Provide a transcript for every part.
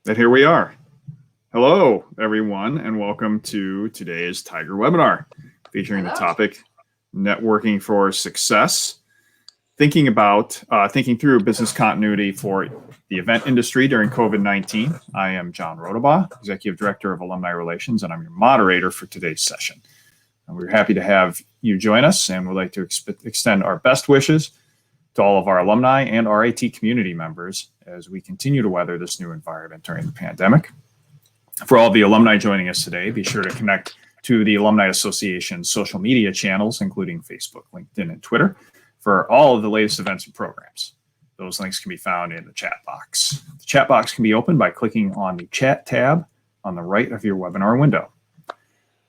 And here we are. Hello, everyone, and welcome to today's Tiger webinar featuring the topic Networking for Success. Thinking through business continuity for the event industry during COVID-19. I am John Rodabaugh, Executive Director of Alumni Relations, and I'm your moderator for today's session. And we're happy to have you join us, and we'd like to extend our best wishes to all of our alumni and RIT community members as we continue to weather this new environment during the pandemic. For all of the alumni joining us today, be sure to connect to the Alumni Association's social media channels, including Facebook, LinkedIn, and Twitter, for all of the latest events and programs. Those links can be found in the chat box. The chat box can be opened by clicking on the chat tab on the right of your webinar window.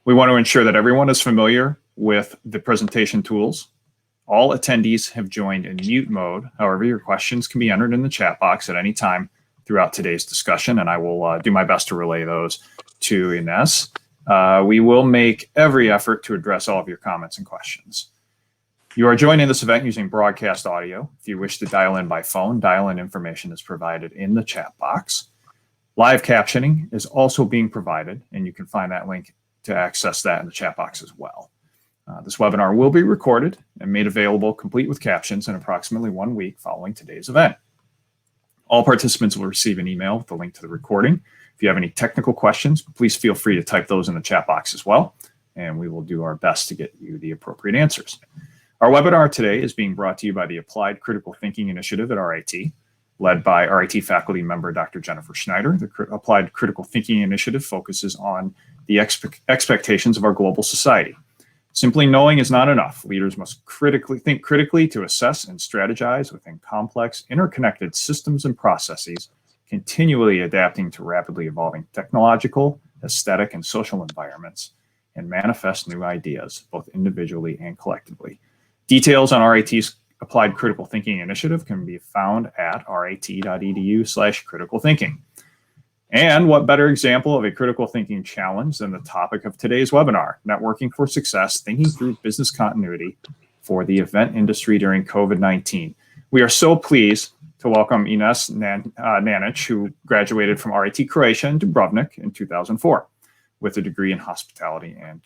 We want to ensure that everyone is familiar with the presentation tools. All attendees have joined in mute mode. However, your questions can be entered in the chat box at any time throughout today's discussion, and I will do my best to relay those to Ines. We will make every effort to address all of your comments and questions. You are joining this event using broadcast audio. If you wish to dial in by phone, dial-in information is provided in the chat box. Live captioning is also being provided, and you can find that link to access that in the chat box as well. This webinar will be recorded and made available complete with captions in approximately 1 week following today's event. All participants will receive an email with the link to the recording. If you have any technical questions, please feel free to type those in the chat box as well, and we will do our best to get you the appropriate answers. Our webinar today is being brought to you by the Applied Critical Thinking Initiative at RIT, led by RIT faculty member Dr. Jennifer Schneider. The Applied Critical Thinking Initiative focuses on the expectations of our global society. Simply knowing is not enough. Leaders must think critically to assess and strategize within complex, interconnected systems and processes, continually adapting to rapidly evolving technological, aesthetic, and social environments, and manifest new ideas, both individually and collectively. Details on RIT's Applied Critical Thinking Initiative can be found at rit.edu/criticalthinking. And what better example of a critical thinking challenge than the topic of today's webinar, Networking for Success, Thinking Through Business Continuity for the Event Industry During COVID-19. We are so pleased to welcome Ines Nanic, who graduated from RIT Croatia in Dubrovnik in 2004 with a degree in hospitality and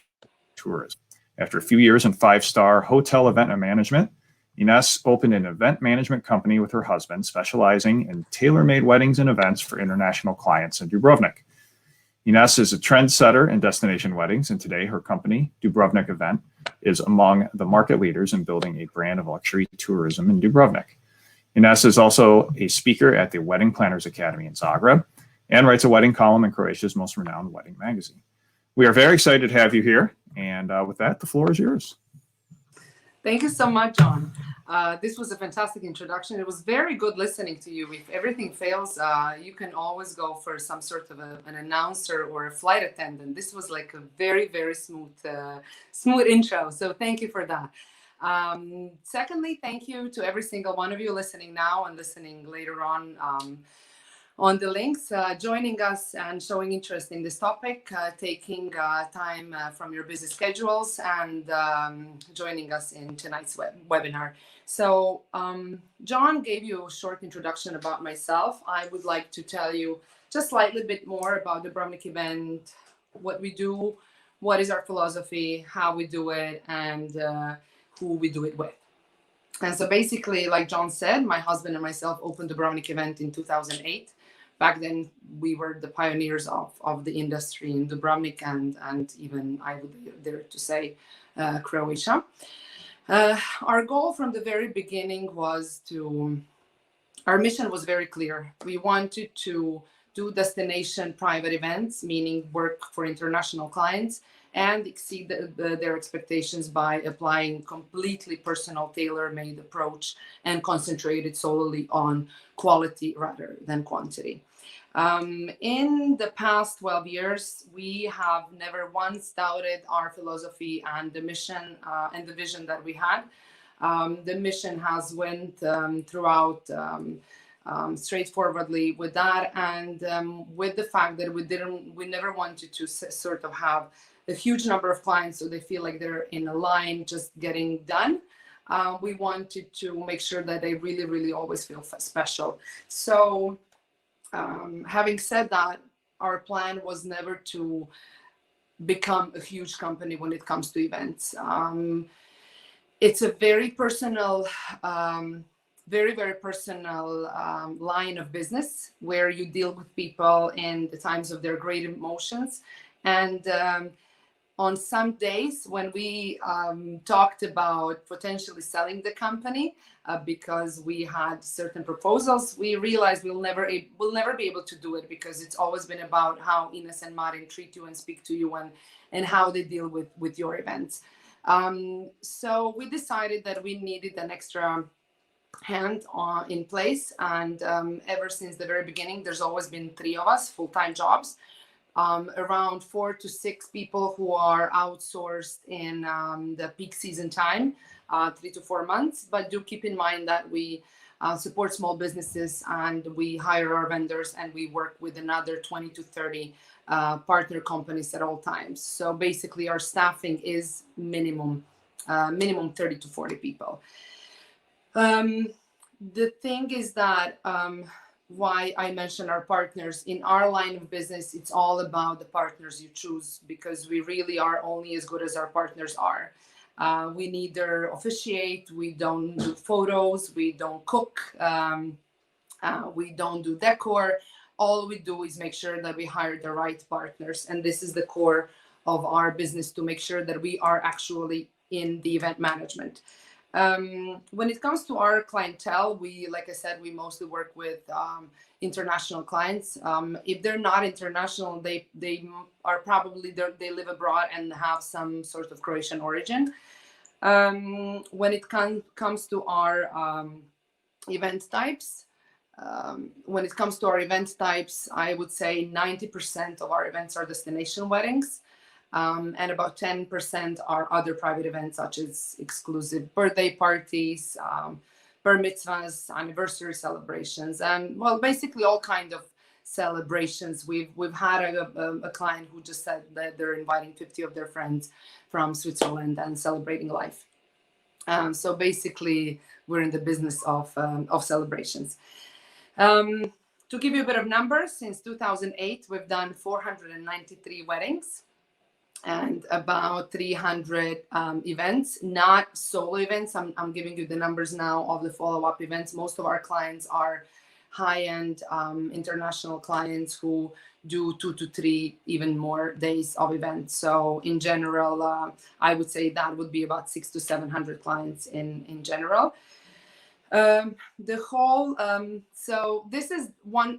tourism. After a few years in five-star hotel event management, Ines opened an event management company with her husband, specializing in tailor-made weddings and events for international clients in Dubrovnik. Ines is a trendsetter in destination weddings, and today her company, Dubrovnik Event, is among the market leaders in building a brand of luxury tourism in Dubrovnik. Ines is also a speaker at the Wedding Planners Academy in Zagreb and writes a wedding column in Croatia's most renowned wedding magazine. We are very excited to have you here, and with that, the floor is yours. Thank you so much, John. This was a fantastic introduction. It was very good listening to you. If everything fails, you can always go for some sort of an announcer or a flight attendant. This was like a very, very smooth intro. So thank you for that. Secondly, thank you to every single one of you listening now and listening later on the links, joining us and showing interest in this topic, taking time from your busy schedules and joining us in tonight's webinar. So John gave you a short introduction about myself. I would like to tell you just slightly bit more about the Dubrovnik Event, what we do, what is our philosophy, how we do it, and who we do it with. And so basically, like John said, my husband and myself opened the Dubrovnik Event in 2008. Back then, we were the pioneers of the industry in Dubrovnik and even, I would dare to say, Croatia. Our goal from the very beginning was our mission was very clear. We wanted to do destination private events, meaning work for international clients, and exceed their expectations by applying completely personal, tailor-made approach and concentrated solely on quality rather than quantity. In the past 12 years, we have never once doubted our philosophy and the mission and the vision that we had. The mission has went throughout straightforwardly with that, and with the fact that we never wanted to sort of have a huge number of clients so they feel like they're in a line just getting done. We wanted to make sure that they really, really always feel special. So Having said that, our plan was never to become a huge company when it comes to events. It's a very personal, very personal line of business where you deal with people in the times of their great emotions. And on some days when we talked about potentially selling the company because we had certain proposals, we realized we'll never be able to do it, because it's always been about how Ines and Marin treat you and speak to you, and how they deal with your events. So we decided that we needed an extra hand in place, and ever since the very beginning, there's always been 3 of us, full-time jobs. Around 4 to 6 people who are outsourced in the peak season time, 3 to 4 months. But do keep in mind that we support small businesses, and we hire our vendors, and we work with another 20 to 30 partner companies at all times. So basically our staffing is minimum 30 to 40 people. The thing is that why I mentioned our partners in our line of business, it's all about the partners you choose, because we really are only as good as our partners are. We neither officiate, we don't do photos, we don't cook, we don't do decor. All we do is make sure that we hire the right partners. And this is the core of our business, to make sure that we are actually in the event management. When it comes to our clientele, like I said, we mostly work with international clients. If they're not international, they are probably, they live abroad and have some sort of Croatian origin. When it comes to our event types, I would say 90% of our events are destination weddings. And about 10% are other private events, such as exclusive birthday parties, bar mitzvahs, anniversary celebrations, and basically all kind of celebrations. We've had a client who just said that they're inviting 50 of their friends from Switzerland and celebrating life. So basically, we're in the business of celebrations. To give you a bit of numbers, since 2008, we've done 493 weddings and about 300 events, not solo events. I'm giving you the numbers now of the follow-up events. Most of our clients are high-end international clients who do 2 to 3, even more days of events. So in general, I would say that would be about 600 to 700 clients in general. The whole so this is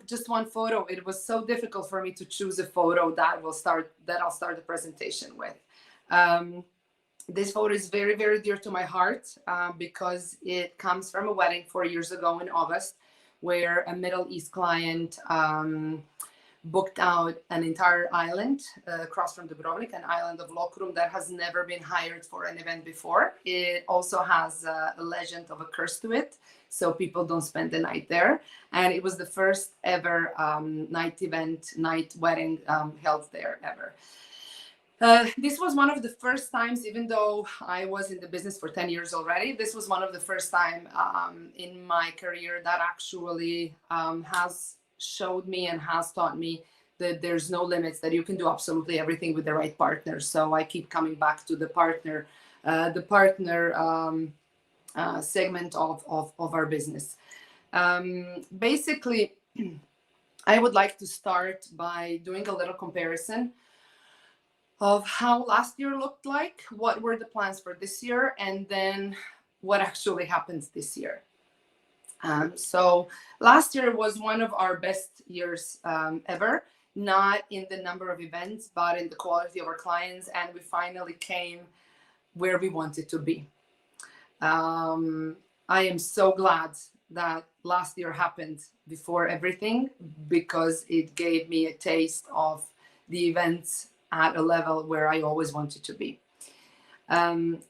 just one photo. It was so difficult for me to choose a photo that I'll start the presentation with. This photo is very, very dear to my heart because it comes from a wedding 4 years ago in August, where a Middle East client booked out an entire island across from Dubrovnik, an island of Lokrum that has never been hired for an event before. It also has a legend of a curse to it, so people don't spend the night there. And it was the first ever night wedding held there ever. This was one of the first times, even though I was in the business for 10 years already, this was one of the first time in my career that actually has showed me and has taught me that there's no limits, that you can do absolutely everything with the right partner. So I keep coming back to the partner segment of our business. Basically, I would like to start by doing a little comparison of how last year looked like, what were the plans for this year, and then what actually happens this year. So last year was one of our best years ever, not in the number of events, but in the quality of our clients. And we finally came where we wanted to be. I am so glad that last year happened before everything, because it gave me a taste of the events at a level where I always wanted to be.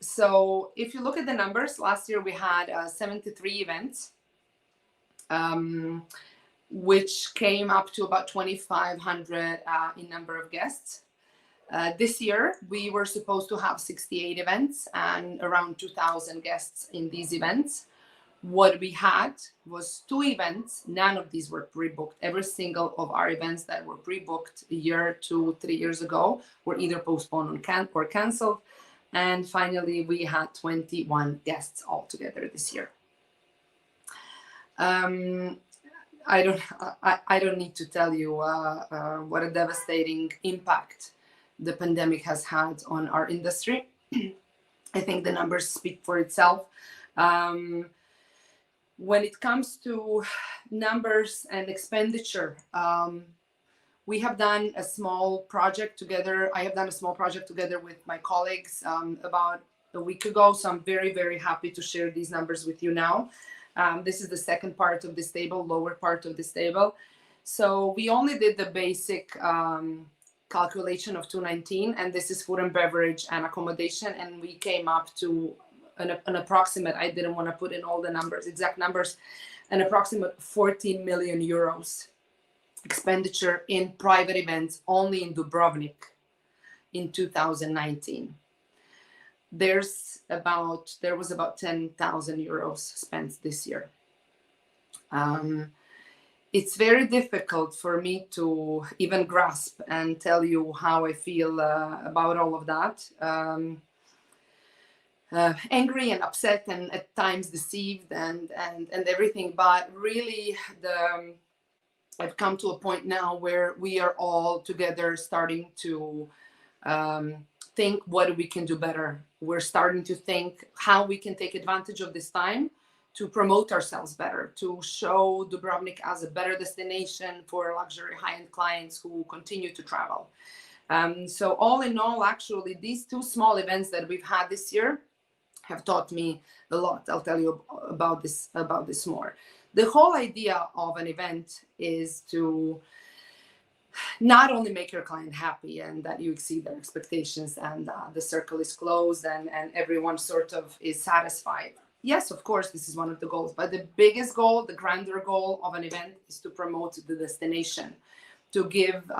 So if you look at the numbers, last year we had 73 events. Which came up to about 2,500 in number of guests. This year, we were supposed to have 68 events and around 2,000 guests in these events. What we had was 2 events. None of these were pre-booked. Every single of our events that were pre-booked a year, 2, 3 years ago were either postponed or canceled. And finally, we had 21 guests altogether this year. I don't need to tell you what a devastating impact the pandemic has had on our industry. I think the numbers speak for itself. When it comes to numbers and expenditure, we have done a small project together. I have done a small project together with my colleagues about a week ago. So I'm very, very happy to share these numbers with you now. This is the second part of this table, lower part of this table. So we only did the basic calculation of 219, and this is food and beverage and accommodation. And we came up to an approximate, I didn't want to put in all the numbers, exact numbers, an approximate 14 million euros expenditure in private events only in Dubrovnik in 2019. There was about 10,000 euros spent this year. It's very difficult for me to even grasp and tell you how I feel about all of that. Angry and upset and at times deceived and everything, but really I've come to a point now where we are all together starting to think what we can do better. We're starting to think how we can take advantage of this time to promote ourselves better, to show Dubrovnik as a better destination for luxury high-end clients who continue to travel. So all in all, actually, these 2 small events that we've had this year have taught me a lot. I'll tell you about this more. The whole idea of an event is to not only make your client happy and that you exceed their expectations and the circle is closed and everyone sort of is satisfied. Yes, of course, this is one of the goals, but the biggest goal, the grander goal of an event is to promote the destination, to give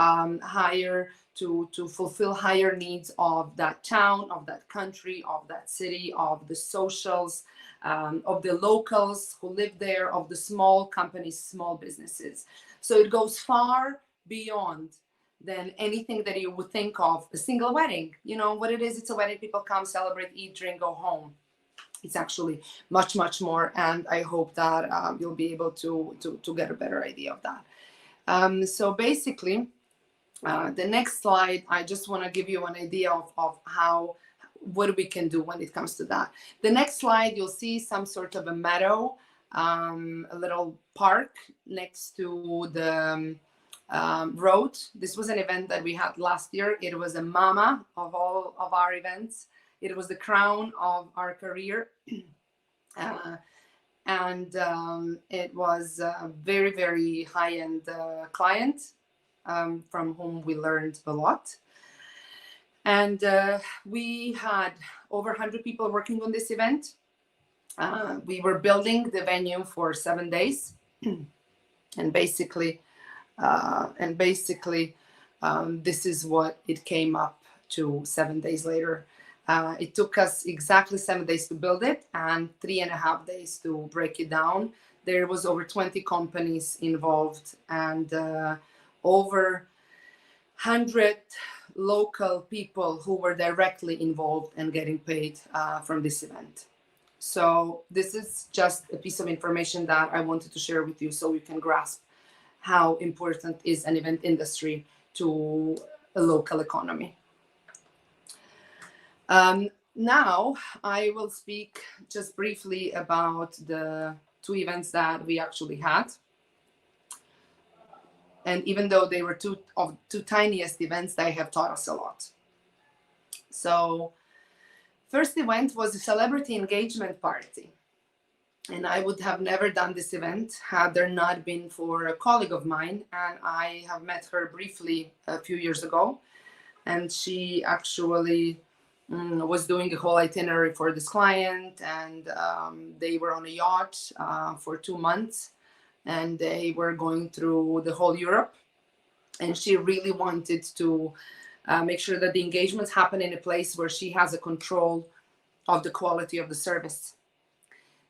to fulfill higher needs of that town, of that country, of that city, of the socials, of the locals who live there, of the small companies, small businesses. So it goes far beyond than anything that you would think of, a single wedding. You know what it is? It's a wedding. People come, celebrate, eat, drink, go home. It's actually much, much more. And I hope that you'll be able to get a better idea of that. So basically, the next slide, I just want to give you an idea of what we can do when it comes to that. The next slide, you'll see some sort of a meadow, a little park next to the road. This was an event that we had last year. It was a mama of all of our events. It was the crown of our career. And it was a very, very high-end client from whom we learned a lot. And we had over 100 people working on this event. We were building the venue for 7 days. And basically, this is what it came up to 7 days later. It took us exactly 7 days to build it and 3.5 days to break it down. There was over 20 companies involved and over 100 local people who were directly involved and getting paid from this event. So this is just a piece of information that I wanted to share with you so you can grasp how important is an event industry to a local economy. Now I will speak just briefly about the 2 events that we actually had. And even though they were two tiniest events, they have taught us a lot. So first event was a celebrity engagement party. And I would have never done this event had there not been for a colleague of mine. And I have met her briefly a few years ago. And she actually was doing a whole itinerary for this client. And they were on a yacht for 2 months. And they were going through the whole Europe. And she really wanted to make sure that the engagements happen in a place where she has a control of the quality of the service.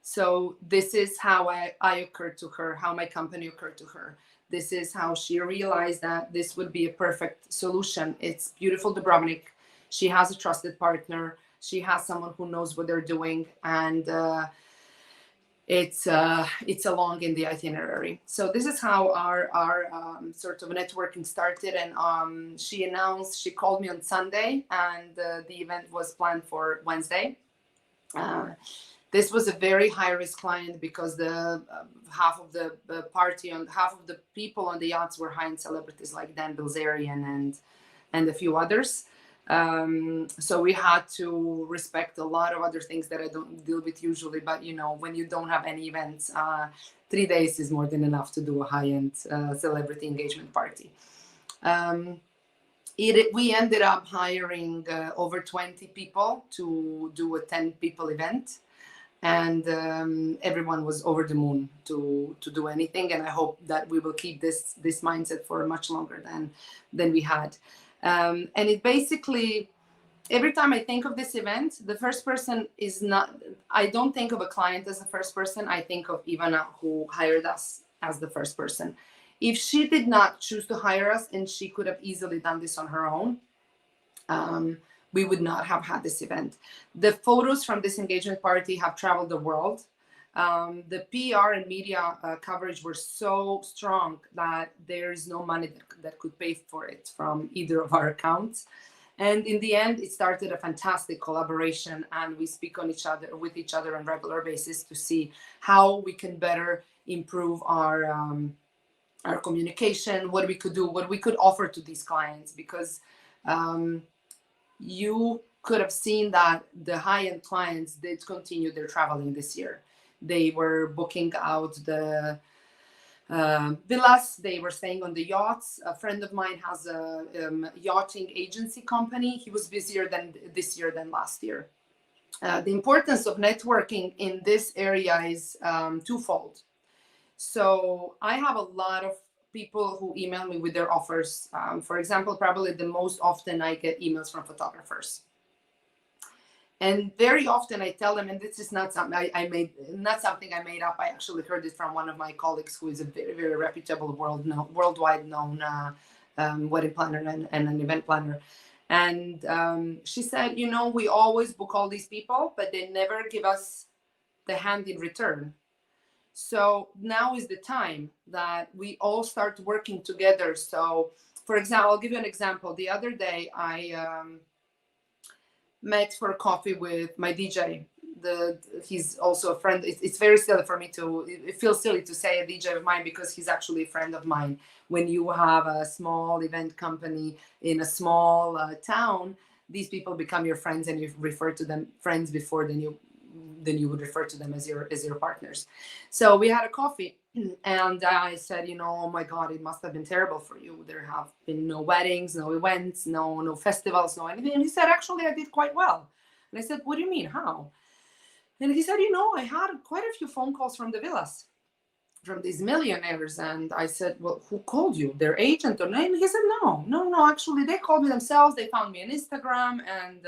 So this is how I occurred to her, how my company occurred to her. This is how she realized that this would be a perfect solution. It's beautiful Dubrovnik. She has a trusted partner. She has someone who knows what they're doing, and it's along in the itinerary. So this is how our sort of networking started. And she called me on Sunday, and the event was planned for Wednesday. This was a very high risk client because the half of the party and half of the people on the yachts were high-end celebrities like Dan Bilzerian and a few others. So we had to respect a lot of other things that I don't deal with usually. But when you don't have any events, 3 days is more than enough to do a high-end celebrity engagement party. We ended up hiring over 20 people to do a 10 people event. And everyone was over the moon to do anything. And I hope that we will keep this mindset for much longer than we had. And it basically, every time I think of this event, the first person is not, I don't think of a client as the first person. I think of Ivana, who hired us, as the first person. If she did not choose to hire us, and she could have easily done this on her own, we would not have had this event. The photos from this engagement party have traveled the world. The PR and media coverage were so strong that there is no money that could pay for it from either of our accounts. And in the end, it started a fantastic collaboration, and we speak with each other on a regular basis to see how we can better improve our communication, what we could do, what we could offer to these clients, because you could have seen that the high-end clients did continue their traveling this year. They were booking out the villas. They were staying on the yachts. A friend of mine has a yachting agency company. He was busier this year than last year. The importance of networking in this area is twofold. So I have a lot of people who email me with their offers. For example, probably the most often I get emails from photographers. And very often I tell them, and this is not something I made up. I actually heard it from one of my colleagues who is a very, very reputable worldwide known wedding planner and an event planner. And she said, we always book all these people, but they never give us the hand in return. So now is the time that we all start working together. So, for example, I'll give you an example. The other day, I met for coffee with my DJ. He's also a friend. It's very silly for me it feels silly to say a DJ of mine, because he's actually a friend of mine. When you have a small event company in a small town, these people become your friends, and you refer to them friends before than you would refer to them as your partners. So we had a coffee, and I said, oh my God, it must have been terrible for you. There have been no weddings, no events, no festivals, no anything. And he said, actually, I did quite well. And I said, what do you mean? How? And he said, I had quite a few phone calls from the villas, from these millionaires. And I said, well, who called you? Their agent or name? He said, no, actually, they called me themselves. They found me on Instagram, and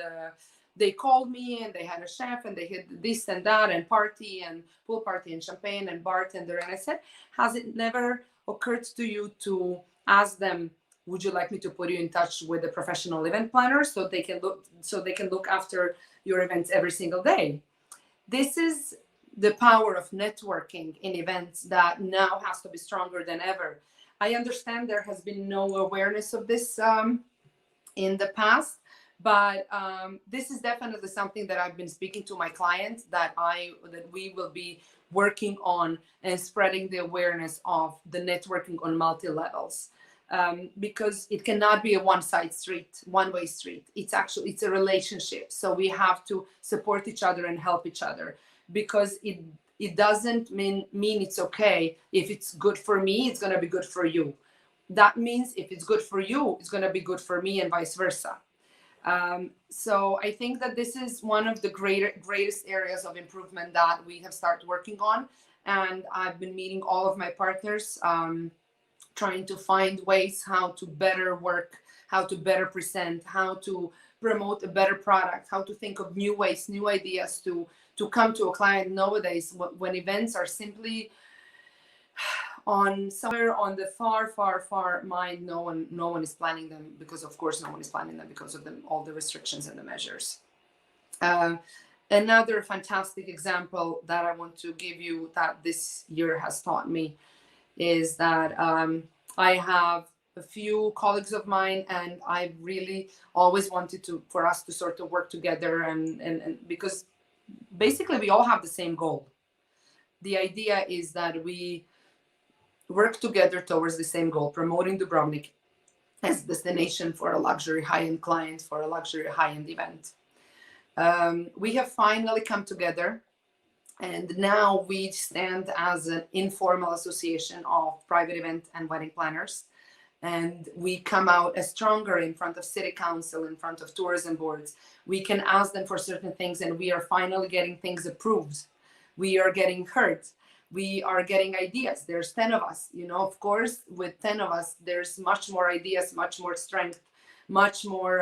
they called me, and they had a chef, and they had this and that, and party and pool party and champagne and bartender. And I said, has it never occurred to you to ask them, would you like me to put you in touch with a professional event planner so they can look after your events every single day? This is the power of networking in events that now has to be stronger than ever. I understand there has been no awareness of this in the past, but this is definitely something that I've been speaking to my clients that we will be working on, and spreading the awareness of the networking on multi levels, because it cannot be a one-way street. It's a relationship. So we have to support each other and help each other, because it doesn't mean it's okay. If it's good for me, it's going to be good for you. That means if it's good for you, it's going to be good for me, and vice versa. So I think that this is one of the greatest areas of improvement that we have started working on. And I've been meeting all of my partners, trying to find ways how to better work, how to better present, how to promote a better product, how to think of new ways, new ideas to to come to a client nowadays when events are simply on somewhere on the far mind. No one is planning them, because of course no one is planning them because of all the restrictions and the measures. Another fantastic example that I want to give you that this year has taught me is that I have a few colleagues of mine, and I really always wanted for us to sort of work together, and because basically we all have the same goal. The idea is that we work together towards the same goal, promoting Dubrovnik as a destination for a luxury high-end client, for a luxury high-end event. We have finally come together, and now we stand as an informal association of private event and wedding planners. And we come out as stronger in front of city council, in front of tourism boards. We can ask them for certain things, and we are finally getting things approved. We are getting heard. We are getting ideas. There's 10 of us, of course, with 10 of us, there's much more ideas, much more strength, much more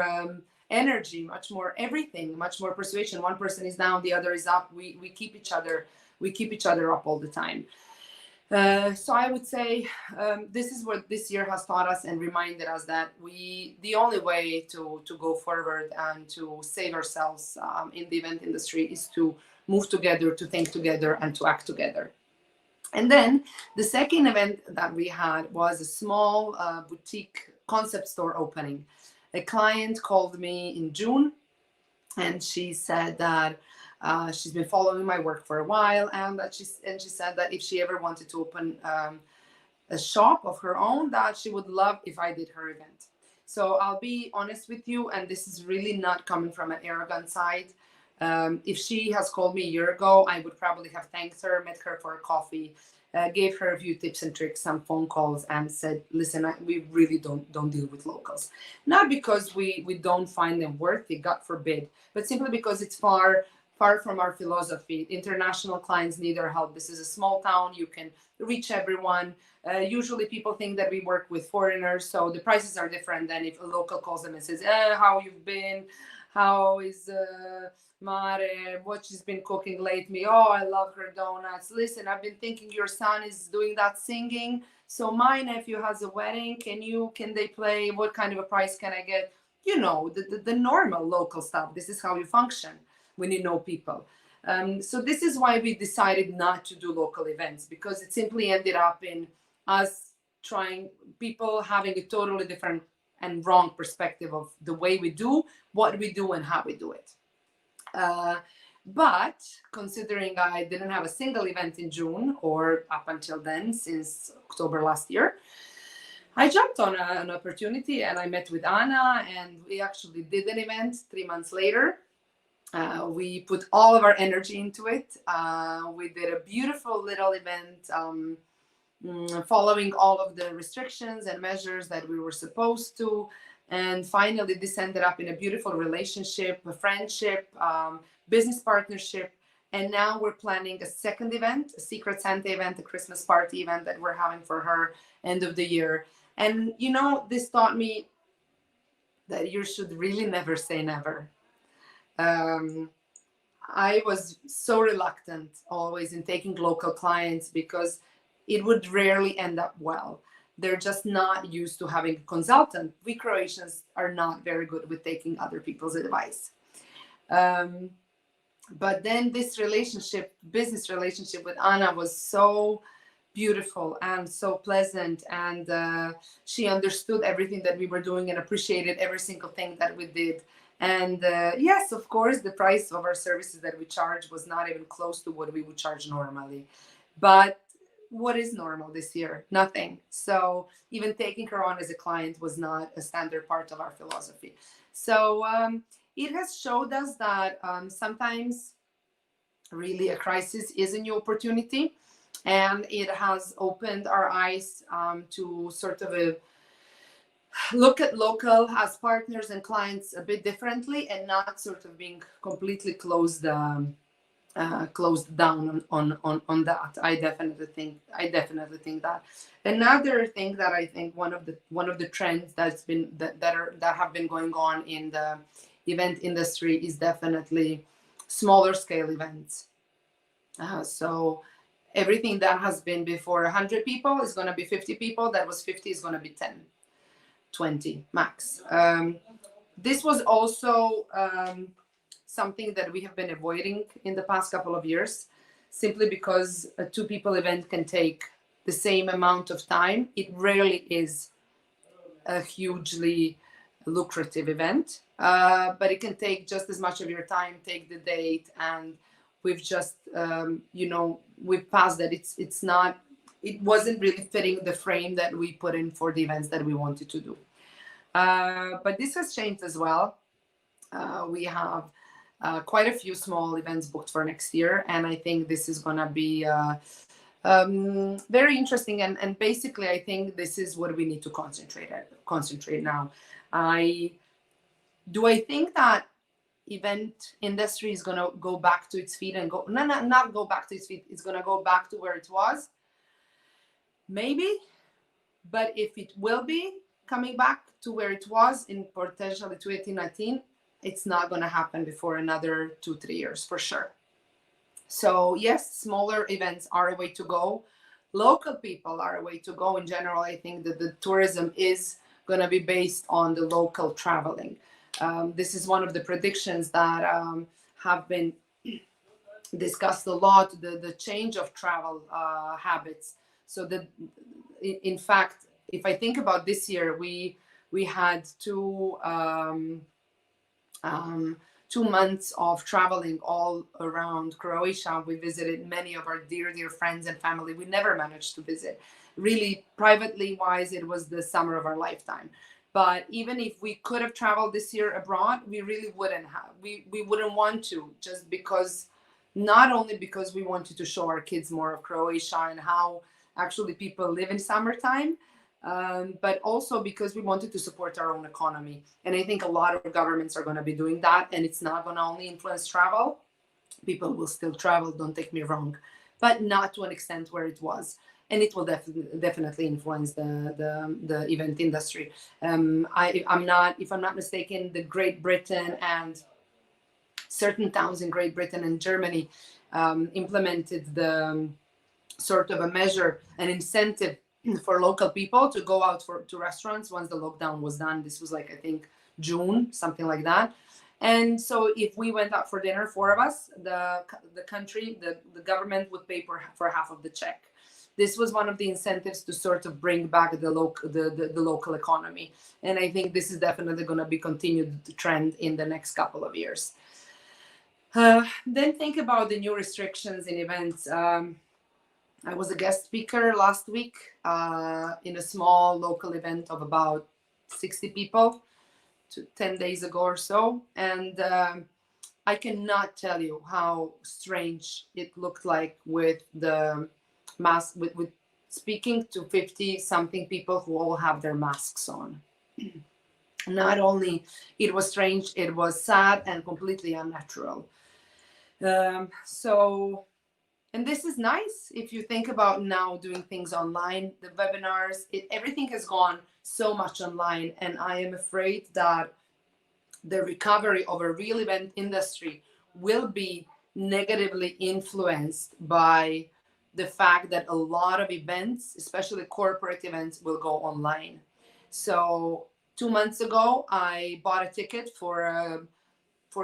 energy, much more everything, much more persuasion. One person is down, the other is up. We keep each other up all the time. So I would say this is what this year has taught us and reminded us that the only way to go forward and to save ourselves in the event industry is to move together, to think together, and to act together. And then the second event that we had was a small boutique concept store opening. A client called me in June, and she said that she's been following my work for a while, and she said that if she ever wanted to open a shop of her own, that she would love if I did her event. So I'll be honest with you, and this is really not coming from an arrogant side. If she has called me a year ago, I would probably have thanked her, met her for a coffee, gave her a few tips and tricks, some phone calls, and said, listen, we really don't deal with locals. Not because we don't find them worthy, God forbid, but simply because it's far from our philosophy. International clients need our help. This is a small town. You can reach everyone. Usually people think that we work with foreigners, so the prices are different than if a local calls them and says, how you've been? How is Mare? What she's been cooking lately? Oh, I love her donuts. Listen, I've been thinking your son is doing that singing. So my nephew has a wedding. Can they play? What kind of a price can I get? The normal local stuff. This is how you function when you know people. So this is why we decided not to do local events, because it simply ended up in us people having a totally different and wrong perspective of the way we do what we do and how we do it. But considering I didn't have a single event in June or up until then, since October last year, I jumped on an opportunity, and I met with Anna, and we actually did an event 3 months later. We put all of our energy into it. We did a beautiful little event, following all of the restrictions and measures that we were supposed to. And finally, this ended up in a beautiful relationship, a friendship, business partnership. And now we're planning a second event, a Secret Santa event, a Christmas party event that we're having for her end of the year. And, this taught me that you should really never say never. I was so reluctant always in taking local clients because it would rarely end up well. They're just not used to having a consultant. We Croatians are not very good with taking other people's advice. But then this business relationship with Anna was so beautiful and so pleasant, and she understood everything that we were doing and appreciated every single thing that we did. And yes, of course, the price of our services that we charge was not even close to what we would charge normally. But what is normal this year? Nothing. So even taking her on as a client was not a standard part of our philosophy. So it has showed us that sometimes really a crisis is a new opportunity, and it has opened our eyes to sort of look at local as partners and clients a bit differently, and not sort of being completely closed down on that. I definitely think that. Another thing that I think one of the trends that have been going on in the event industry is definitely smaller scale events. So everything that has been before 100 people is going to be 50 people. That was 50 is going to be 10, 20 max. This was also something that we have been avoiding in the past couple of years, simply because a 2 people event can take the same amount of time. It rarely is a hugely lucrative event, but it can take just as much of your time, take the date, and we've just, we've passed that. It wasn't really fitting the frame that we put in for the events that we wanted to do. But this has changed as well. We have quite a few small events booked for next year, and I think this is going to be very interesting. And basically, I think this is what we need to concentrate now. I think that event industry is going to go back to its feet and not go back to its feet. It's going to go back to where it was. Maybe, but if it will be coming back to where it was in potentially 2019, it's not going to happen before another 2-3 years for sure. So yes, smaller events are a way to go. Local people are a way to go in general. I think that the tourism is going to be based on the local traveling. This is one of the predictions that have been discussed a lot, the change of travel habits. So in fact, if I think about this year, we had 2 months of traveling all around Croatia. We visited many of our dear friends and family we never managed to visit. Really, privately wise, it was the summer of our lifetime. But even if we could have traveled this year abroad, we really wouldn't have. We wouldn't want to, just because, not only because we wanted to show our kids more of Croatia and how actually people live in summertime, but also because we wanted to support our own economy. And I think a lot of governments are going to be doing that, and it's not going to only influence travel. People will still travel, don't take me wrong, but not to an extent where it was. And it will definitely influence the event industry. If I'm not mistaken, the Great Britain and certain towns in Great Britain and Germany implemented the sort of a measure, an incentive for local people to go out to restaurants once the lockdown was done. This was like, I think, June, something like that. And so if we went out for dinner, 4 of us, the country, the government would pay for half of the check. This was one of the incentives to sort of bring back the local economy. And I think this is definitely going to be continued trend in the next couple of years. Then think about the new restrictions in events. I was a guest speaker last week in a small local event of about 60 people 10 days ago or so. And I cannot tell you how strange it looked like with the mask, with speaking to 50 something people who all have their masks on. Not only it was strange, it was sad and completely unnatural. And this is nice if you think about now doing things online, the webinars, everything has gone so much online. And I am afraid that the recovery of a real event industry will be negatively influenced by the fact that a lot of events, especially corporate events, will go online. So 2 months ago, I bought a ticket for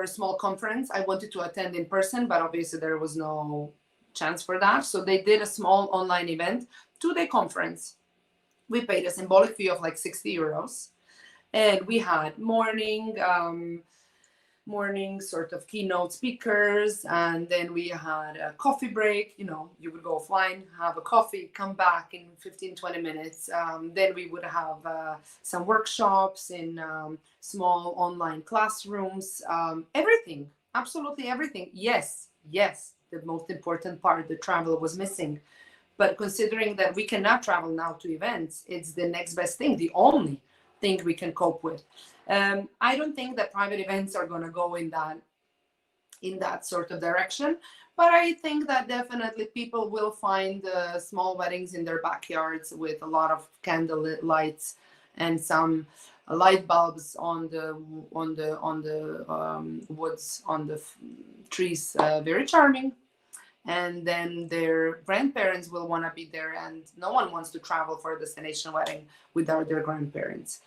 a small conference. I wanted to attend in person, but obviously there was no chance for that. So they did a small online event, 2-day conference. We paid a symbolic fee of like 60 euros. And we had morning sort of keynote speakers, and then we had a coffee break. You would go offline, have a coffee, come back in 15-20 minutes. Then we would have some workshops in small online classrooms. Everything, absolutely everything. Yes, the most important part, the travel, was missing. But considering that we cannot travel now to events, it's the next best thing, the only thing we can cope with. I don't think that private events are going to go in that sort of direction, but I think that definitely people will find small weddings in their backyards with a lot of candle lights and some light bulbs on the woods, on the trees, very charming. And then their grandparents will want to be there, and no one wants to travel for a destination wedding without their grandparents.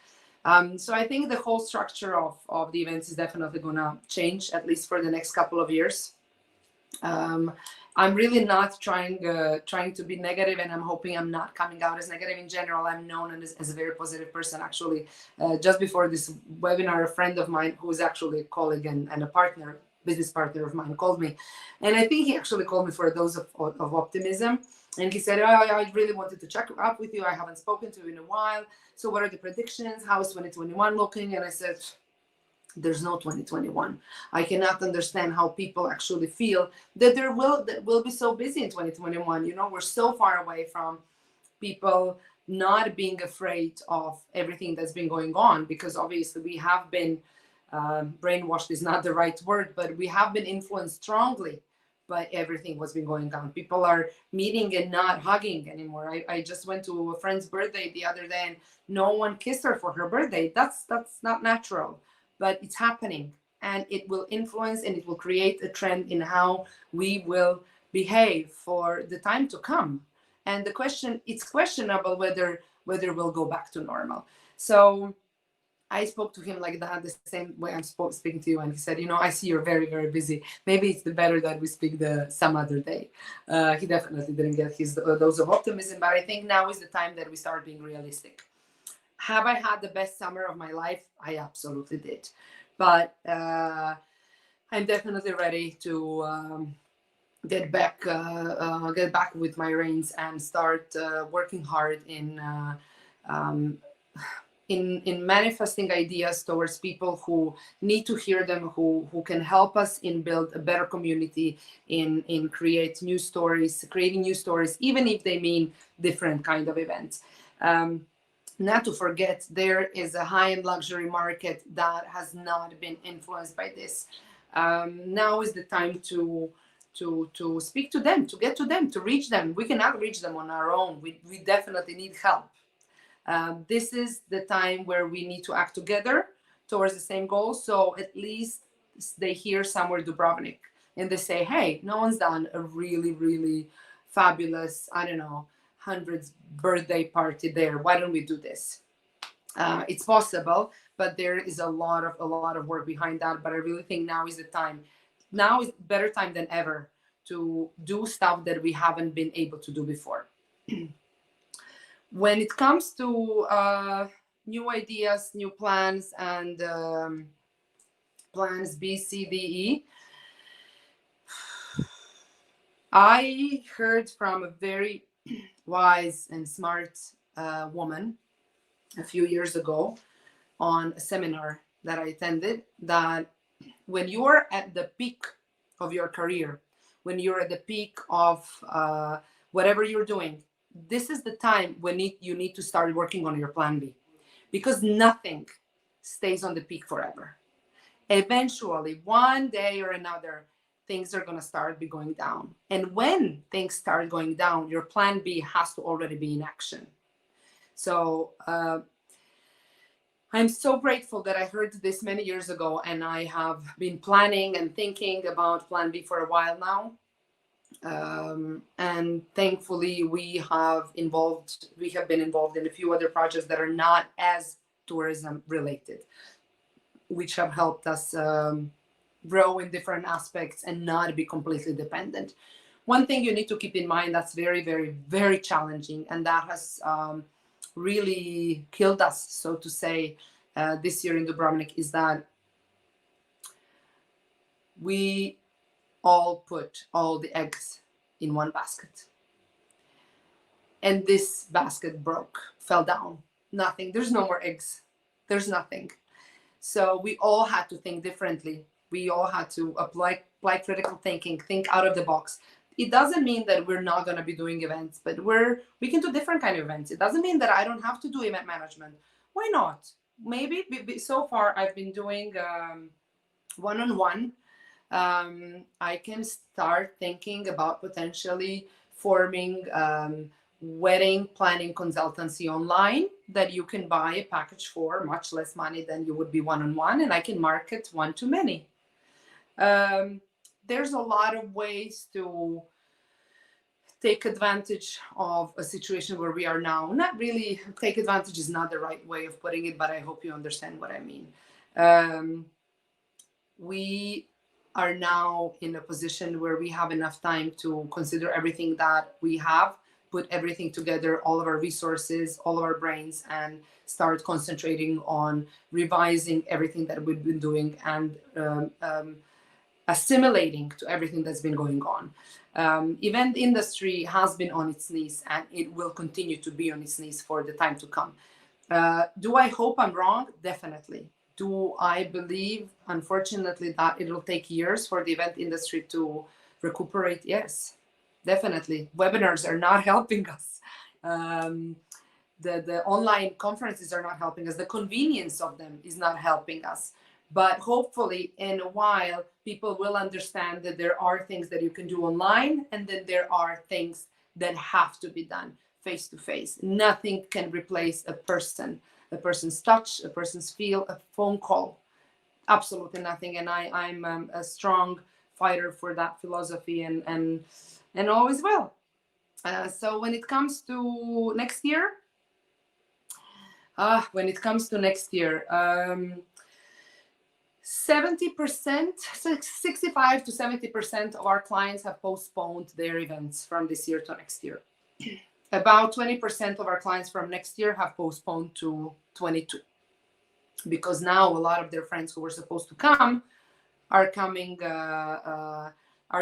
So I think the whole structure of the events is definitely going to change, at least for the next couple of years. I'm really not trying to be negative, and I'm hoping I'm not coming out as negative in general. I'm known as a very positive person. Actually, just before this webinar, a friend of mine who is actually a colleague and a partner, business partner of mine, called me, and I think he actually called me for a dose of optimism. And he said, I really wanted to check up with you. I haven't spoken to you in a while. So what are the predictions? How is 2021 looking? And I said, there's no 2021. I cannot understand how people actually feel that that will be so busy in 2021. You know, we're so far away from people not being afraid of everything that's been going on, because obviously we have been brainwashed is not the right word, but we have been influenced strongly by everything what's been going on. People are meeting and not hugging anymore. I just went to a friend's birthday the other day and no one kissed her for her birthday. That's not natural, but it's happening, and it will influence and it will create a trend in how we will behave for the time to come. And it's questionable whether we'll go back to normal. So I spoke to him like that, the same way I'm speaking to you, and he said, I see you're very, very busy. Maybe it's better that we speak some other day. He definitely didn't get his dose of optimism, but I think now is the time that we start being realistic. Have I had the best summer of my life? I absolutely did, but I'm definitely ready to get back with my reins and start working hard in manifesting ideas towards people who need to hear them, who can help us in build a better community, in creating new stories, even if they mean different kind of events. Not to forget, there is a high-end luxury market that has not been influenced by this. Now is the time to speak to them, to get to them, to reach them. We cannot reach them on our own. We definitely need help. This is the time where we need to act together towards the same goal. So at least they hear somewhere Dubrovnik and they say, hey, no one's done a really, really fabulous, 100th birthday party there. Why don't we do this? It's possible, but there is a lot of work behind that. But I really think now is the time. Now is better time than ever to do stuff that we haven't been able to do before. When it comes to new ideas, new plans, and plans B, C, D, E, I heard from a very wise and smart woman a few years ago on a seminar that I attended, that when you are at the peak of your career, when you're at the peak of whatever you're doing, this is the time when you need to start working on your plan B, because nothing stays on the peak forever. Eventually, one day or another, things are going to start going down. And when things start going down, your plan B has to already be in action. So I'm so grateful that I heard this many years ago, and I have been planning and thinking about plan B for a while now. And thankfully we have been involved in a few other projects that are not as tourism related, which have helped us grow in different aspects and not be completely dependent. One thing you need to keep in mind that's very, very, very challenging, and that has really killed us, so to say, this year in Dubrovnik, is that we all put all the eggs in one basket. And this basket fell down. Nothing. There's no more eggs. There's nothing. So we all had to think differently. We all had to apply critical thinking, think out of the box. It doesn't mean that we're not going to be doing events, but we can do different kind of events. It doesn't mean that I don't have to do event management. Why not? Maybe so far I've been doing one-on-one. I can start thinking about potentially forming wedding planning consultancy online that you can buy a package for much less money than you would be one-on-one, and I can market one-to-many. There's a lot of ways to take advantage of a situation where we are now. Not really, take advantage is not the right way of putting it, but I hope you understand what I mean. We are now in a position where we have enough time to consider everything that we have, put everything together, all of our resources, all of our brains, and start concentrating on revising everything that we've been doing and assimilating to everything that's been going on. Event industry has been on its knees, and it will continue to be on its knees for the time to come. Do I hope I'm wrong? Definitely. Do I believe, unfortunately, that it will take years for the event industry to recuperate? Yes, definitely. Webinars are not helping us. The online conferences are not helping us. The convenience of them is not helping us. But hopefully, in a while, people will understand that there are things that you can do online, and then there are things that have to be done face to face. Nothing can replace a person's touch, a person's feel, a phone call. Absolutely nothing. And I'm a strong fighter for that philosophy, and always will. So when it comes to next year, 70%, 65 to 70% of our clients have postponed their events from this year to next year. About 20% of our clients from next year have postponed to 22, because now a lot of their friends who were supposed to come are coming, are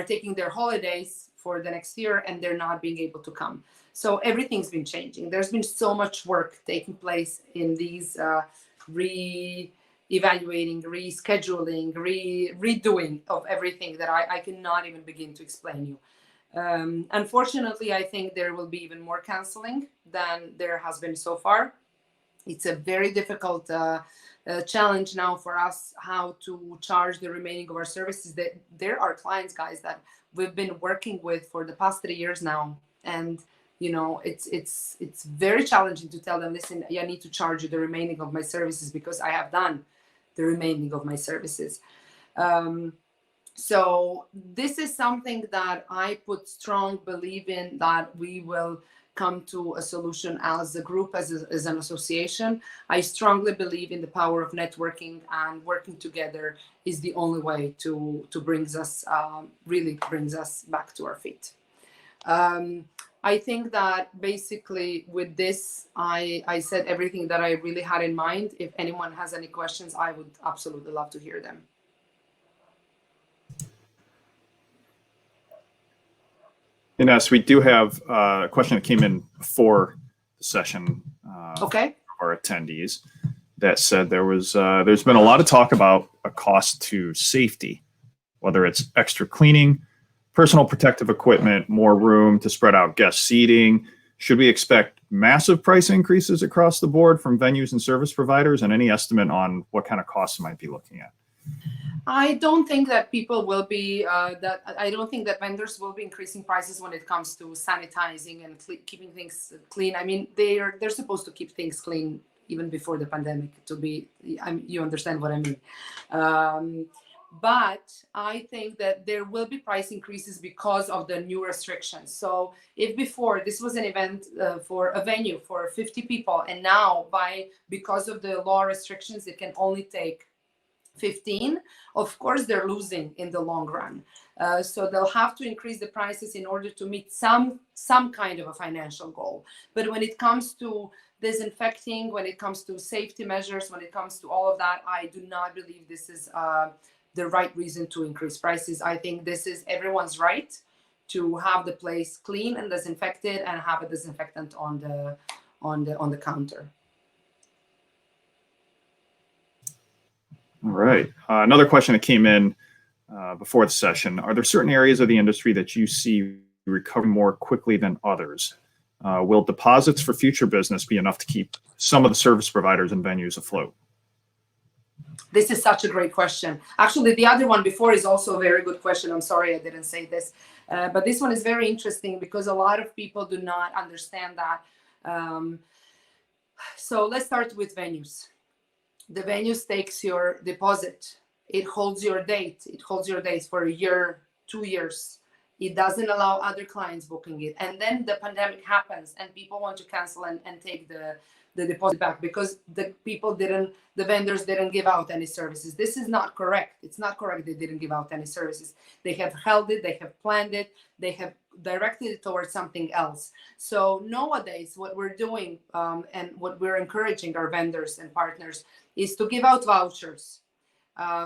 taking their holidays for the next year, and they're not being able to come. So everything's been changing. There's been so much work taking place in these re-evaluating, rescheduling, redoing of everything that I cannot even begin to explain you. Unfortunately, I think there will be even more canceling than there has been so far. It's a very difficult challenge now for us, how to charge the remaining of our services. That there are clients, guys, that we've been working with for the past 3 years now, and you know, it's very challenging to tell them, listen, I need to charge you the remaining of my services because I have done the remaining of my services. So this is something that I put strong belief in, that we will come to a solution as a group, as an association. I strongly believe in the power of networking, and working together is the only way to bring us, really brings us back to our feet. I think that basically with this, I said everything that I really had in mind. If anyone has any questions, I would absolutely love to hear them. Ines, we do have a question that came in before the session. Okay. Our attendees that said there's been a lot of talk about a cost to safety, whether it's extra cleaning, personal protective equipment, more room to spread out guest seating. Should we expect massive price increases across the board from venues and service providers, and any estimate on what kind of costs you might be looking at? I don't think that people will be, I don't think that vendors will be increasing prices when it comes to sanitizing and keeping things clean. I mean, they're supposed to keep things clean even before the pandemic, you understand what I mean. But I think that there will be price increases because of the new restrictions. So if before this was an event for a venue for 50 people, and now because of the law restrictions, it can only take 15, of course they're losing in the long run. So they'll have to increase the prices in order to meet some kind of a financial goal. But when it comes to disinfecting, when it comes to safety measures, when it comes to all of that, I do not believe this is the right reason to increase prices. I think this is everyone's right to have the place clean and disinfected, and have a disinfectant on the counter. All right. Another question that came in before the session: are there certain areas of the industry that you see recovering more quickly than others? Will deposits for future business be enough to keep some of the service providers and venues afloat? This is such a great question. Actually, the other one before is also a very good question. I'm sorry I didn't say this, but this one is very interesting because a lot of people do not understand that. So let's start with venues. The venues takes your deposit. It holds your date. It holds your dates for a year, 2 years. It doesn't allow other clients booking it. And then the pandemic happens and people want to cancel and take the deposit back because the vendors didn't give out any services. This is not correct. It's not correct. They didn't give out any services. They have held it. They have planned it. They have directed it towards something else. So nowadays, what we're doing and what we're encouraging our vendors and partners is to give out vouchers.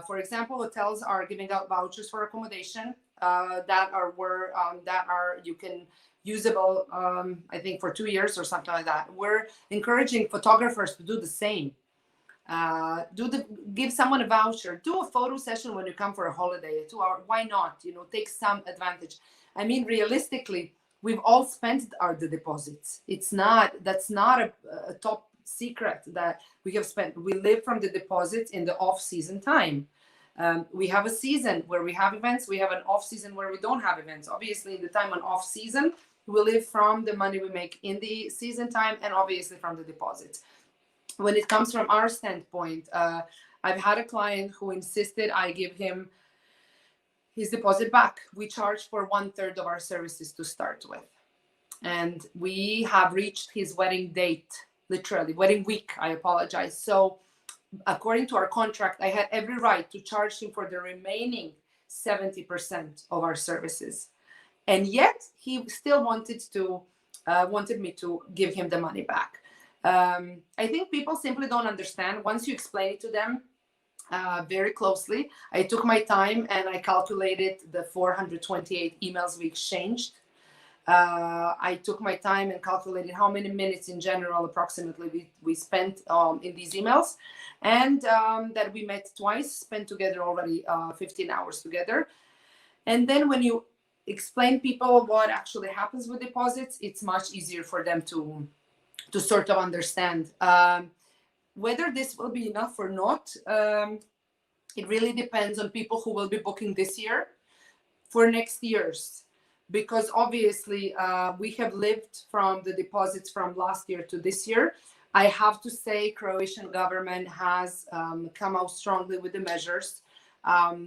For example, hotels are giving out vouchers for accommodation that are you can usable, I think for 2 years or something like that. We're encouraging photographers to do the same. Give someone a voucher, do a photo session when you come for a holiday, 2 hours. Why not? Take some advantage. I mean, realistically, we've all spent the deposits. That's not a top secret that we have spent. We live from the deposits in the off-season time. We have a season where we have events. We have an off season where we don't have events. Obviously, the time on off season, we live from the money we make in the season time and obviously from the deposits. When it comes from our standpoint, I've had a client who insisted I give him his deposit back. We charge for 1/3 of our services to start with. And we have reached his wedding date, literally, wedding week, I apologize. So according to our contract, I had every right to charge him for the remaining 70% of our services. And yet he still wanted me to give him the money back. I think people simply don't understand. Once you explain it to them very closely, I took my time and I calculated the 428 emails we exchanged. I took my time and calculated how many minutes in general approximately we spent in these emails, and that we met twice, spent together already 15 hours together. And then when you explain people what actually happens with deposits, it's much easier for them to sort of understand. Whether this will be enough or not, it really depends on people who will be booking this year for next year's. Because obviously we have lived from the deposits from last year to this year. I have to say Croatian government has come out strongly with the measures.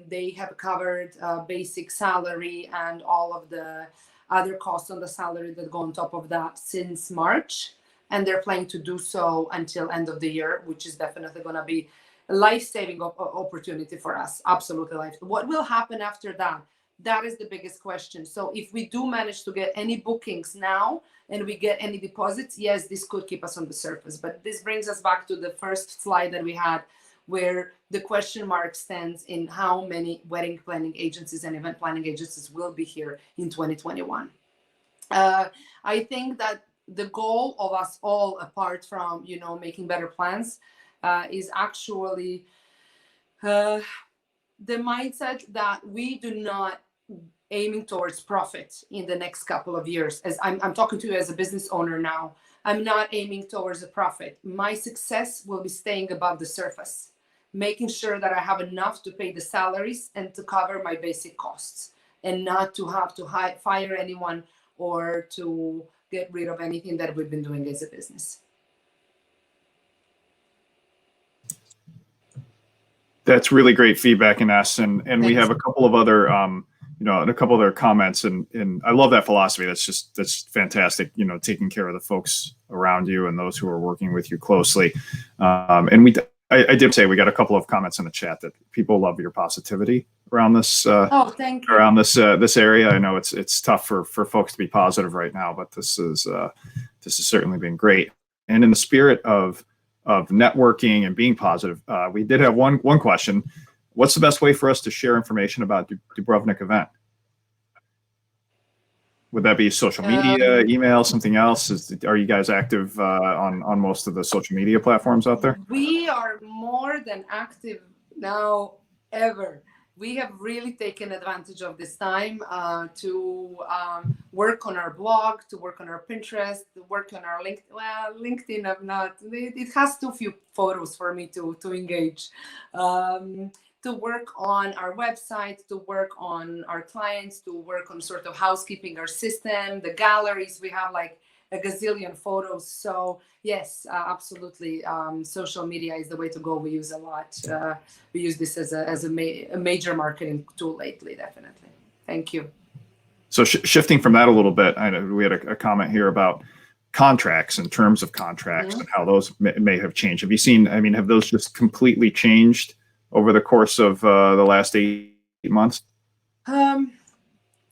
They have covered basic salary and all of the other costs on the salary that go on top of that since March. And they're planning to do so until end of the year, which is definitely going to be a life-saving opportunity for us. Absolutely life. What will happen after that? That is the biggest question. So if we do manage to get any bookings now and we get any deposits, yes, this could keep us on the surface. But this brings us back to the first slide that we had, where the question mark stands in how many wedding planning agencies and event planning agencies will be here in 2021. I think that the goal of us all, apart from, making better plans, is actually the mindset that we do not aiming towards profit in the next couple of years. As I'm talking to you as a business owner now, I'm not aiming towards a profit. My success will be staying above the surface, making sure that I have enough to pay the salaries and to cover my basic costs, and not to have to fire anyone or to get rid of anything that we've been doing as a business. That's really great feedback, Ines, and we have a couple of other a couple of their comments, and I love that philosophy. That's fantastic. Taking care of the folks around you and those who are working with you closely. And I did say we got a couple of comments in the chat that people love your positivity around this. Thank you. Around this area. I know it's tough for folks to be positive right now, but this has certainly been great. And in the spirit of networking and being positive, we did have one question. What's the best way for us to share information about Dubrovnik Event? Would that be social media, email, something else? Are you guys active on most of the social media platforms out there? We are more than active now ever. we have really taken advantage of this time to work on our blog, to work on our Pinterest, to work on our LinkedIn. I've not. It has too few photos for me to engage. To work on our website, to work on our clients, to work on sort of housekeeping our system, the galleries. We have like a gazillion photos. So yes, absolutely. Social media is the way to go. We use a lot. We use this as a major marketing tool lately, definitely. Thank you. So shifting from that a little bit, I know we had a comment here about contracts and terms of contracts and how those may have changed. Have you seen, I mean, have those just completely changed over the course of the last 8 months?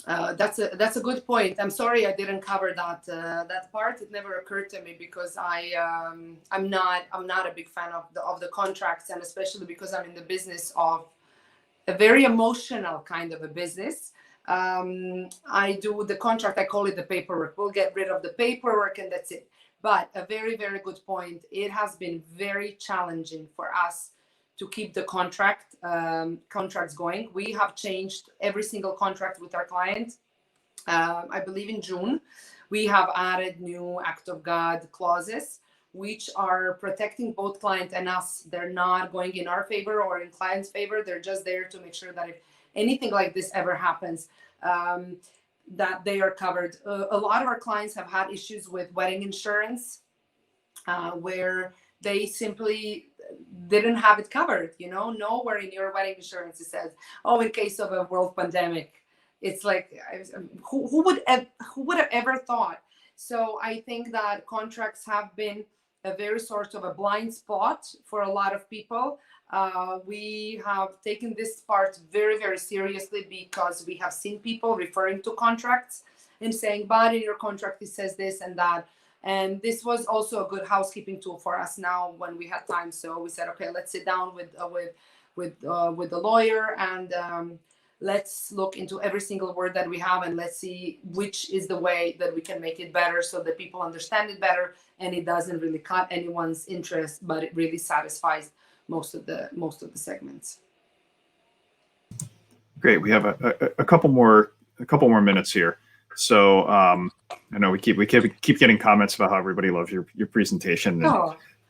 That's a good point. I'm sorry I didn't cover that part. It never occurred to me because I'm not a big fan of the contracts, and especially because I'm in the business of a very emotional kind of a business. I do the contract, I call it the paperwork. We'll get rid of the paperwork and that's it. But a very, very good point. It has been very challenging for us to keep the contracts going. We have changed every single contract with our client. I believe in June, we have added new act of God clauses, which are protecting both client and us. They're not going in our favor or in client's favor. They're just there to make sure that if anything like this ever happens, that they are covered. A lot of our clients have had issues with wedding insurance, where they simply didn't have it covered. Nowhere in your wedding insurance it says, oh, in case of a world pandemic. It's like, who would have ever thought? So I think that contracts have been a very sort of a blind spot for a lot of people. We have taken this part very, very seriously because we have seen people referring to contracts and saying, but in your contract it says this and that. And this was also a good housekeeping tool for us now when we had time. So we said, okay, let's sit down with the lawyer and let's look into every single word that we have and let's see which is the way that we can make it better so that people understand it better and it doesn't really cut anyone's interest, but it really satisfies most of the segments. Great. We have a couple more minutes here. So I know we keep getting comments about how everybody loves your presentation.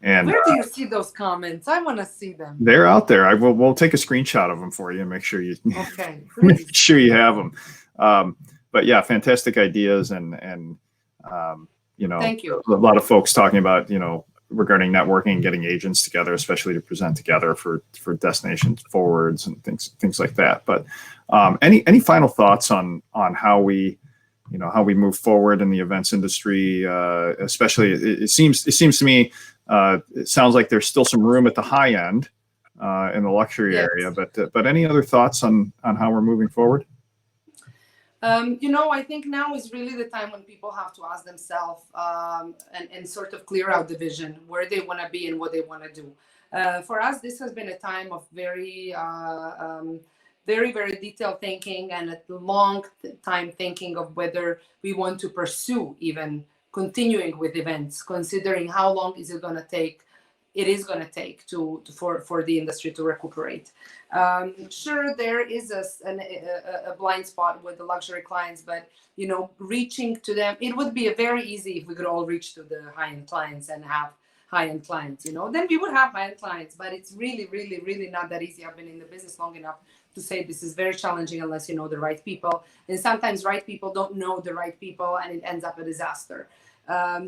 And where do you see those comments? I want to see them. They're out there. We'll take a screenshot of them for you and make sure you make sure you have them. But yeah, fantastic ideas and thank you. A lot of folks talking about regarding networking and getting agents together, especially to present together for destination forwards and things like that. But any final thoughts on how we move forward in the events industry, especially it seems to me it sounds like there's still some room at the high end in the luxury area, but any other thoughts on how we're moving forward? I think now is really the time when people have to ask themselves and sort of clear out the vision, where they want to be and what they want to do. For us, this has been a time of very, very detailed thinking and a long time thinking of whether we want to pursue even continuing with events, considering how long is it going to take. It is going to take for the industry to recuperate. Sure, there is a blind spot with the luxury clients, but reaching to them, it would be very easy if we could all reach to the high-end clients and have high-end clients. Then we would have high-end clients, but it's really not that easy. I've been in the business long enough to say this is very challenging unless you know the right people, and sometimes right people don't know the right people, and it ends up a disaster.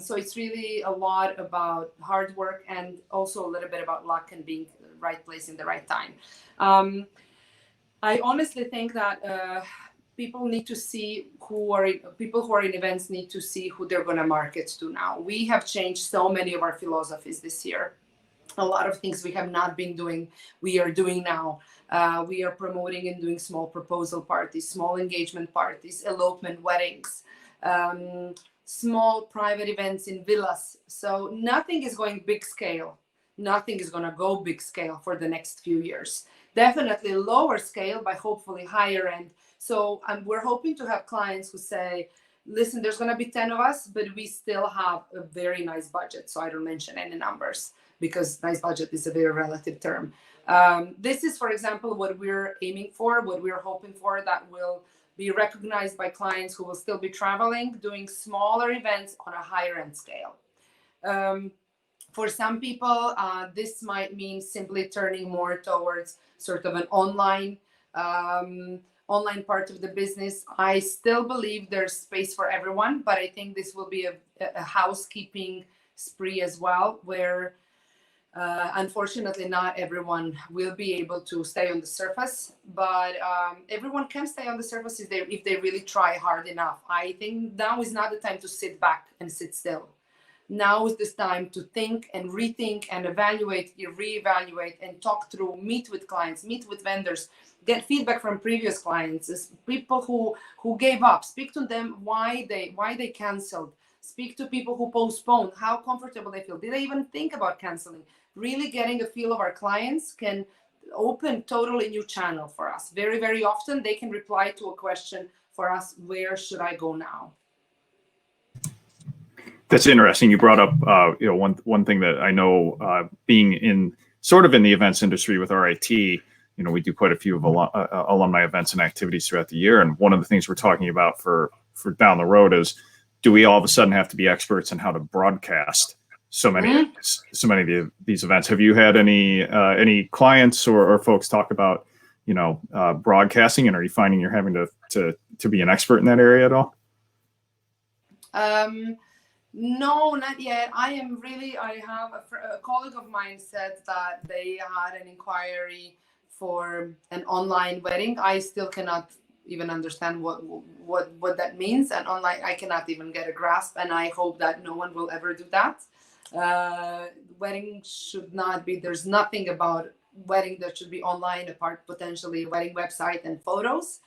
So it's really a lot about hard work and also a little bit about luck and being in the right place in the right time. I honestly think that people need to see people who are in events need to see who they're going to market to now. We have changed so many of our philosophies this year. A lot of things we have not been doing, we are doing now. We are promoting and doing small proposal parties, small engagement parties, elopement weddings, small private events in villas. So nothing is going big scale. Nothing is going to go big scale for the next few years. Definitely lower scale, but hopefully higher end. So we're hoping to have clients who say, listen, there's going to be 10 of us, but we still have a very nice budget. So I don't mention any numbers because nice budget is a very relative term. This is, for example, what we're aiming for, what we're hoping for, that will be recognized by clients who will still be traveling, doing smaller events on a higher end scale. For some people, this might mean simply turning more towards sort of an online part of the business. I still believe there's space for everyone, but I think this will be a housekeeping spree as well, where unfortunately not everyone will be able to stay on the surface, but everyone can stay on the surface if they really try hard enough. I think now is not the time to sit back and sit still. Now is this time to think and rethink and evaluate, reevaluate, and talk through, meet with clients, meet with vendors, get feedback from previous clients, people who gave up, speak to them why they canceled, speak to people who postponed, how comfortable they feel. Did they even think about canceling? Really getting a feel of our clients can open totally new channel for us. Very, very often they can reply to a question for us, where should I go now? That's interesting. You brought up, one thing that I know, being in the events industry with RIT, we do quite a few of alumni events and activities throughout the year. And one of the things we're talking about for down the road is, do we all of a sudden have to be experts in how to broadcast so many of these events? Have you had any clients or folks talk about, broadcasting, and are you finding you're having to be an expert in that area at all? No, not yet. I have a colleague of mine said that they had an inquiry for an online wedding. I still cannot even understand what that means. And online, I cannot even get a grasp. And I hope that no one will ever do that. Wedding should not be, there's nothing about wedding that should be online apart potentially a wedding website and photos.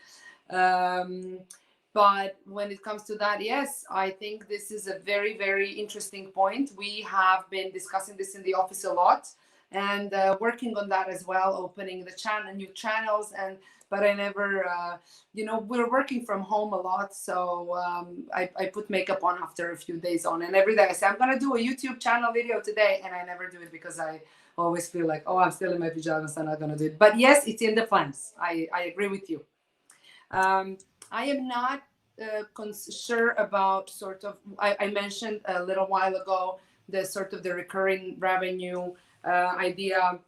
But when it comes to that, yes, I think this is a very, very interesting point. We have been discussing this in the office a lot and working on that as well, opening the new channels. But I never, we're working from home a lot. So I put makeup on after a few days on. And every day I say, I'm going to do a YouTube channel video today. And I never do it because I always feel like, I'm still in my pajamas. I'm not going to do it. But yes, it's in the plans. I agree with you. I am not sure about I mentioned a little while ago, the recurring revenue idea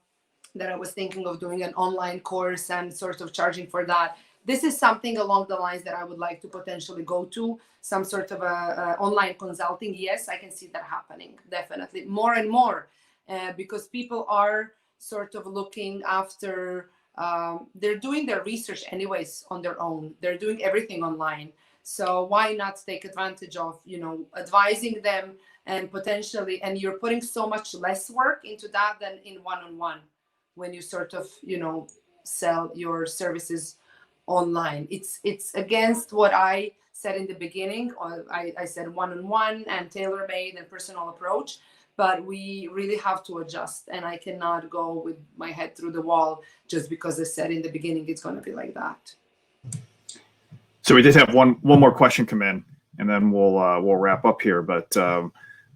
that I was thinking of doing an online course and sort of charging for that. This is something along the lines that I would like to potentially go to, some sort of a online consulting. Yes, I can see that happening, definitely more and more, because people are sort of looking after, they're doing their research anyways on their own. They're doing everything online. So why not take advantage of, advising them and potentially, and you're putting so much less work into that than in one-on-one when you sort of, sell your services online. It's against what I said in the beginning. I said one-on-one and tailor-made and personal approach, but we really have to adjust. And I cannot go with my head through the wall just because I said in the beginning it's going to be like that. So we did have one more question come in, and then we'll wrap up here. But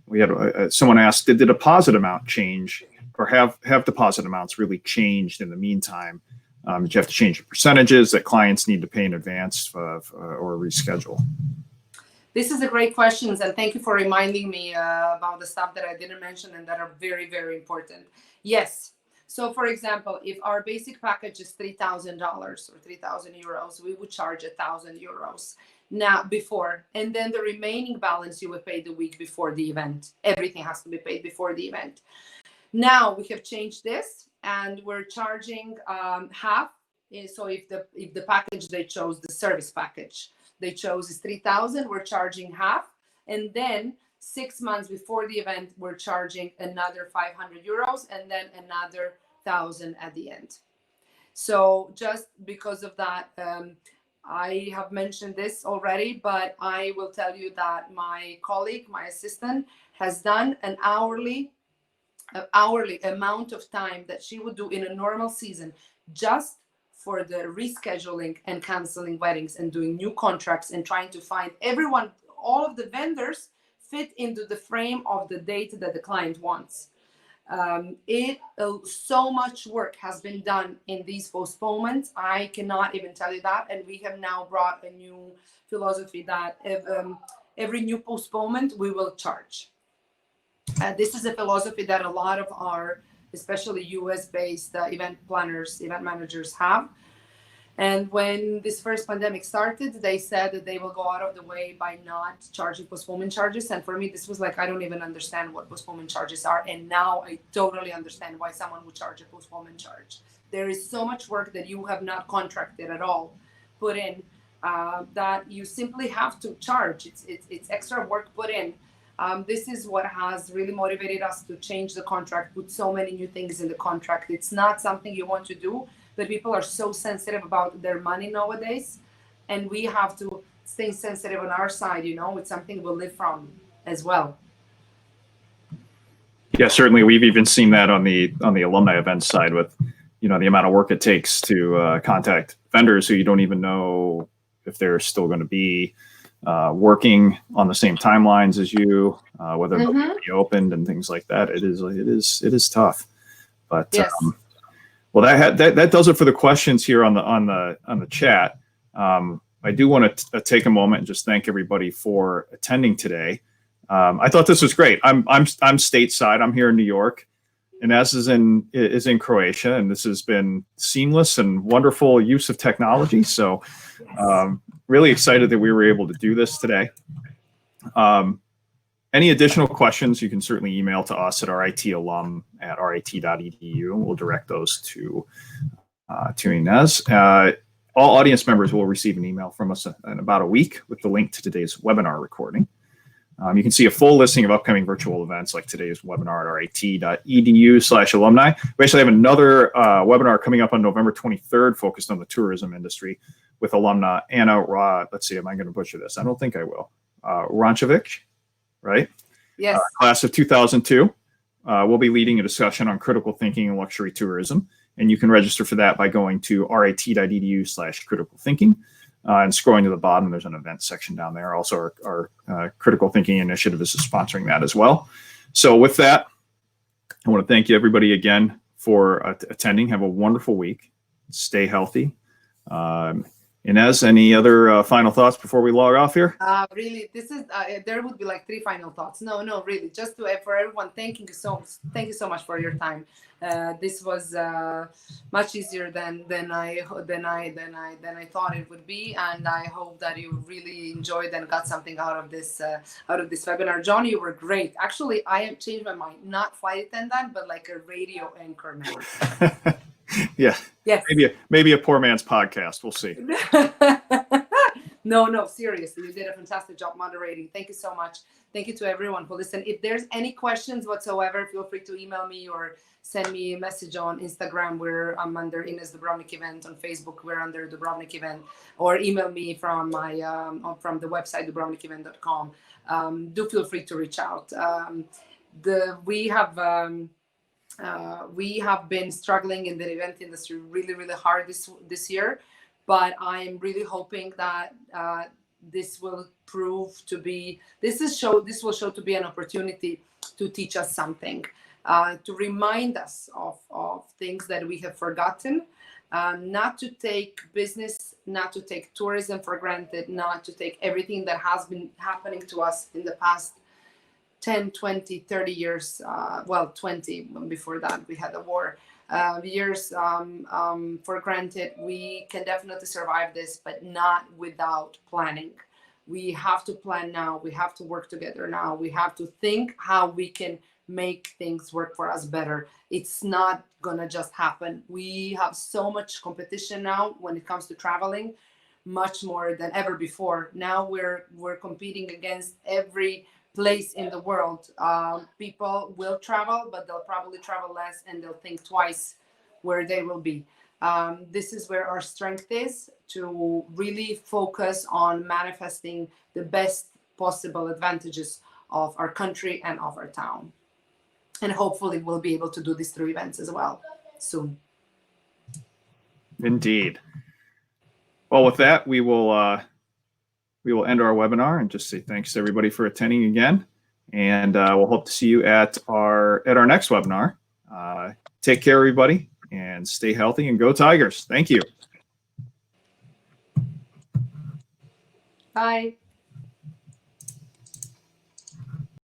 we had someone asked, did the deposit amount change, or have deposit amounts really changed in the meantime? Did you have to change the percentages that clients need to pay in advance or reschedule? This is a great question, and thank you for reminding me about the stuff that I didn't mention and that are very, very important. Yes. So, for example, if our basic package is $3,000 or 3,000 euros, we would charge 1,000 euros now before, and then the remaining balance you would pay the week before the event. Everything has to be paid before the event. Now we have changed this, and we're charging half. So if the package they chose, the service package they chose is 3,000, we're charging half, and then 6 months before the event, we're charging another 500 euros and then another 1,000 at the end. So just because of that, I have mentioned this already, but I will tell you that my colleague, my assistant, has done an hourly amount of time that she would do in a normal season just for the rescheduling and canceling weddings and doing new contracts and trying to find everyone all of the vendors fit into the frame of the date that the client wants. So much work has been done in these postponements. I cannot even tell you that. And we have now brought a new philosophy that every new postponement we will charge. This is a philosophy that a lot of our, especially US-based event planners, event managers have. And when this first pandemic started, they said that they will go out of the way by not charging postponement charges. And for me, this was like, I don't even understand what postponement charges are. And now I totally understand why someone would charge a postponement charge. There is so much work that you have not contracted at all put in that you simply have to charge. It's extra work put in. This is what has really motivated us to change the contract, put so many new things in the contract. It's not something you want to do, but people are so sensitive about their money nowadays, and we have to stay sensitive on our side. It's something we'll live from as well. Yeah, certainly. We've even seen that on the alumni event side with, the amount of work it takes to contact vendors who you don't even know if they're still going to be working on the same timelines as you, whether they'll be opened and things like that. It is tough, but yes. Well, that does it for the questions here on the chat. I do want to take a moment and just thank everybody for attending today. I thought this was great. I'm stateside. I'm here in New York, and Ines is in Croatia, and this has been seamless and wonderful use of technology. So, really excited that we were able to do this today. Any additional questions, you can certainly email to us at ritalum@rit.edu, and we'll direct those to Ines. All audience members will receive an email from us in about a week with the link to today's webinar recording. You can see a full listing of upcoming virtual events like today's webinar at rit.edu/alumni. We actually have another webinar coming up on November 23rd focused on the tourism industry with alumna Anna, let's see, am I going to butcher this? I don't think I will. Rancevic. Right? Yes. Class of 2002. We'll be leading a discussion on critical thinking and luxury tourism. And you can register for that by going to rit.edu/critical thinking. And scrolling to the bottom, there's an event section down there. Also, our critical thinking initiative is sponsoring that as well. So with that, I want to thank you everybody again for attending. Have a wonderful week. Stay healthy. Ines, any other final thoughts before we log off here? Really, this is there would be like 3 final thoughts. No, really, just for everyone, thank you so much for your time. This was much easier than I thought it would be, and I hope that you really enjoyed and got something out of this webinar. John, you were great. Actually, I have changed my mind. Not flight attendant, but like a radio anchor man. Yeah. Yes. Maybe a poor man's podcast. We'll see. No, seriously, you did a fantastic job moderating. Thank you so much. Thank you to everyone who listened. If there's any questions whatsoever, feel free to email me or send me a message on Instagram where I'm under Ines Dubrovnik Event. On Facebook, we're under Dubrovnik Event, or email me from my from the website dubrovnikevent.com. Do feel free to reach out. We have been struggling in the event industry really, really hard this year, but I'm really hoping that this will prove to be this will show to be an opportunity to teach us something, to remind us of things that we have forgotten, not to take business, not to take tourism for granted, not to take everything that has been happening to us in the past 10, 20, 30 years, 20, before that we had a war, years for granted. We can definitely survive this, but not without planning. We have to plan now. We have to work together now. We have to think how we can make things work for us better. It's not gonna just happen. We have so much competition now when it comes to traveling, much more than ever before. Now we're competing against every place in the world. People will travel, but they'll probably travel less, and they'll think twice where they will be. This is where our strength is, to really focus on manifesting the best possible advantages of our country and of our town. And hopefully we'll be able to do this through events as well soon. Indeed. Well, with that, we will we will end our webinar and just say thanks to everybody for attending again. And we'll hope to see you at our next webinar. Take care, everybody, and stay healthy and go Tigers. Thank you. Bye.